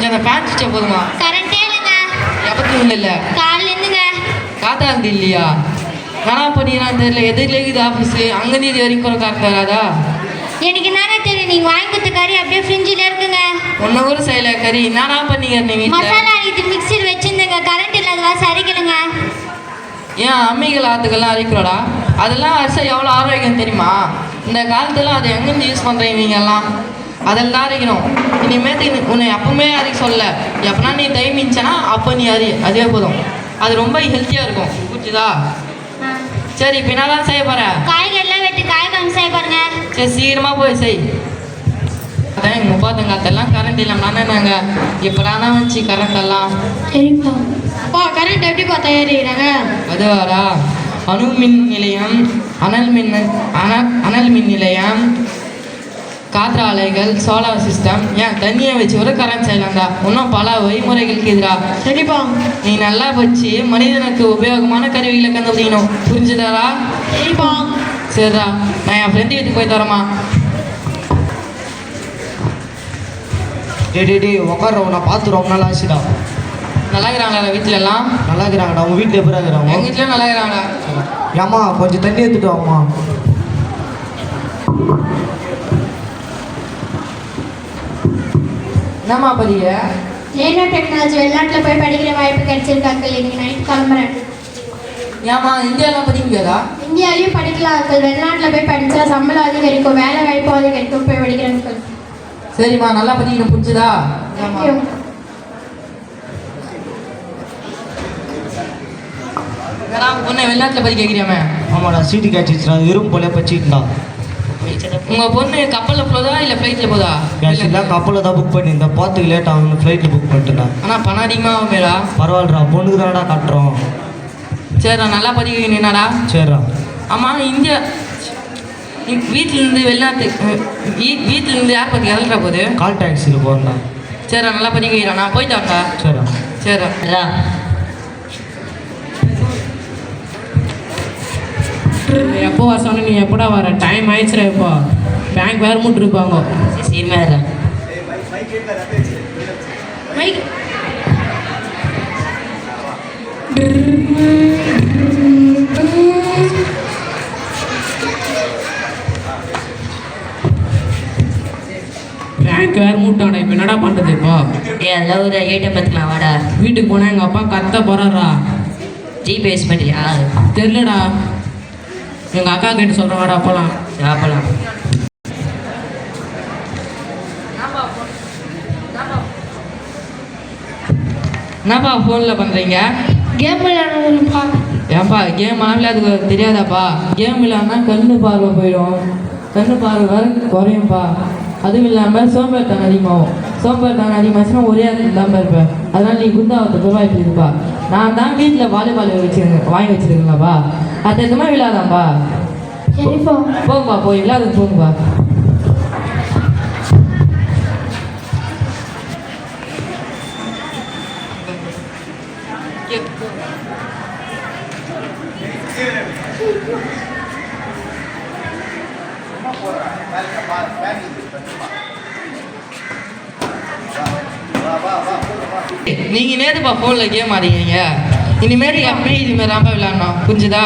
கொஞ்சம் அந்த ஃபேன் சுவிட்சை போதுமா? கரண்டே இல்லைங்க. எப்பத்துக்கு இல்லை? காலைல இருந்துங்க. காத்தா இருந்து இல்லையா? வேணா பண்ணிக்கிறான்னு தெரியல. எதிரில் இருக்குது ஆஃபீஸு, அங்கேருந்து இது வரைக்கும் கூட கரெக்ட் வராதா? எனக்கு என்னங்க தெரியும், நீங்கள் வாங்கி கொடுத்த கறி அப்படியே ஃப்ரிட்ஜில் இருக்குங்க. ஒன்றும் கூட செய்யல கறி. என்னடா பண்ணிக்கிற நீ வீட்டில்? மசாலா அரைத்து மிக்சியில் வச்சுருந்தேங்க, கரண்ட் இல்லாதவா சரிக்கலுங்க. ஏன் அம்மிகள் ஆற்றுக்கெல்லாம் அரைக்கிறோடா? அதெல்லாம் அரிசா எவ்வளோ ஆரோக்கியம் தெரியுமா? இந்த காலத்தில் அதை எங்கேருந்து யூஸ் பண்ணுறீங்க நீங்கள்லாம்? அதில் தான் அரைக்கணும். இனிமேட்டு உன்னை எப்பவுமே அரைக்க சொல்லலை. எப்பனா நீ டைம் இருந்துச்சுன்னா அப்போ நீ அதே போதும். அது ரொம்ப ஹெல்த்தியாக இருக்கும், புரிஞ்சுதா? சரி, இப்போ என்னதான் செய்ய போகிற? காய்கறிலாம் வெட்டி காய்கறி செய்ய பாருங்க. சரி, சீக்கிரமாக போய் செய். அதான் எங்கள் முப்பாத்தங்காத்தெல்லாம் கரண்ட் இல்லாமல் நாங்கள் எப்படா தான் வந்துச்சு கரண்ட் எல்லாம். சரிப்பா. அப்பா கரண்ட் எப்படிப்பா தயாரிக்கிறாங்க? அதுவாரா? அணு மின் நிலையம், அனல் மின் நிலையம், காற்றாலைகள், சோலார் சிஸ்டம், ஏன் தண்ணியை வச்சு ஒரு கரண்ட் செய்யலாம்டா. இன்னும் பல வழிமுறைகளுக்கு எதிரா. சரிப்பா. நீ நல்லா வச்சு மனிதனுக்கு உபயோகமான கருவிகளை கண்டுபிடிக்கணும், புரிஞ்சுதாரா? சரிப்பா. சரிடா, நான் என் ஃப்ரெண்டு வீட்டுக்கு போய் தரமா. டே உட்கார, நான் பார்த்து ரொம்ப நாள் ஆச்சுடா. நல்லா இருக்கிறாங்களா வீட்டில எல்லாம்? நல்லா இருக்கிறாங்கடா. உங்கள் வீட்டில் எப்படி இருக்கிறாங்க? எங்கள் வீட்டில் நல்லா இருக்கிறாங்களா? ஏம்மா கொஞ்சம் தண்ணி எடுத்துட்டு வாம்மா. என்னம்மா படிக்க? நேனோ டெக்னாலஜி வெளிநாட்டில் போய் படிக்கிற வாய்ப்பு கிடைச்சிருக்காங்க. இன்னைக்கு நைட் கிளம்புறேன். ஏம்மா இந்தியாவில் படிக்க முடியாதா? இந்தியாவிலையும் படிக்கலாம் அங்கிள். வெளிநாட்டில் போய் படித்தா சம்பளம் அதிகரிக்கும், வேலை வாய்ப்பு அதிகரிக்கும். போய் படிக்கிறேன் அங்கிள். சரிம்மா, நல்லா படிக்கணும், புரிஞ்சுதா? தேங்க்யூ. பொண்ணை வெளிநாட்டில் படிக்க வைக்கிறியாமே? ஆமாடா, சீட்டு கேட்டுச்சுடா. வெறும் போல படிச்சுட்டா. உங்கள் பொண்ணு கப்பலில் போதா இல்லை ஃப்ளைட்டில் போதா? எல்லாம் கப்பலில் தான் புக் பண்ணியிருந்தேன். பார்த்துக்கு லேட் ஆகும், ஃப்ளைட்டில் புக் பண்ணிட்டேன். ஆனால் பணம் அதிகமாக ஆகுமேடா? பரவாயில்லடா, பொண்ணுக்கு தானடா கட்டுறோம். சரிடா, நல்லா படிக்க என்னடா? சரிடா. ஆமாம், இந்தியா வீட்டிலேருந்து வெளிநாட்டு வீட்டிலேருந்து யார் பற்றி எதில்றா போகுது? கால் டாக்ஸியில் போகிறேன்டா. சரிடா, நல்லா படிக்க வைக்கிறா. நான் போயிட்டு வரேன்டா. சரிடா. சரிடா. எப்போ வர சொன்ன, நீ எப்படா வர? டைம் ஆயிடுச்சுடா. இப்போ பேங்க் வேறு மூட்டுருப்பாங்க. சீமையா மைக் பேங்க் வேறு மூட்டாடா. இப்போ என்னடா பண்ணுறது? இப்போ அதெல்லாம் ஒரு ஏடிஎம் எடுத்துக்கலாம் வாடா. வீட்டுக்கு போனால் எங்கள் அப்பா கத்த போகிறாரா? ஜிபேஸ் பண்ணியா? தெரிலடா. எங்கள் அக்கா கிட்ட சொல்கிறேன், வாடா போகலாம். சாப்பிடலாம். என்னப்பா ஃபோனில் பண்ணுறீங்க? கேம் விளையாடணும்ப்பா. ஏன்ப்பா கேம் விளையாடுறது தெரியாதாப்பா? கேம் விளையாடுனா கண்ணு பார்வை போயிடும், கண்ணு பார்வை வேறு குறையும்ப்பா. அதுவும் இல்லாமல் சோம்பேறித்தனம் அதிகமாகும். சோம்பேறித்தனம் அதிகமாச்சுன்னா ஒரே இடத்துல இல்லாமல் இருப்பேன். அதனால் நீ குண்டாவதுக்கு வாய்ப்பு இருக்குப்பா. நான் தான் வீட்டில் வாலிபால் வாங்கி வச்சுருக்கேன்ப்பா. அது எதுவுமே விளையாதாம்ப்பா. சரிப்பா. போங்கப்பா, போய் விளையாடுறது போங்கப்பா. நீங்க நேத்துப்பா ஃபோன்ல கேம் ஆடுறீங்க. இனிமேட்டு எப்பவுமே இதுமாரி தான்ப்பா விளையாடணும், புரிஞ்சுதா?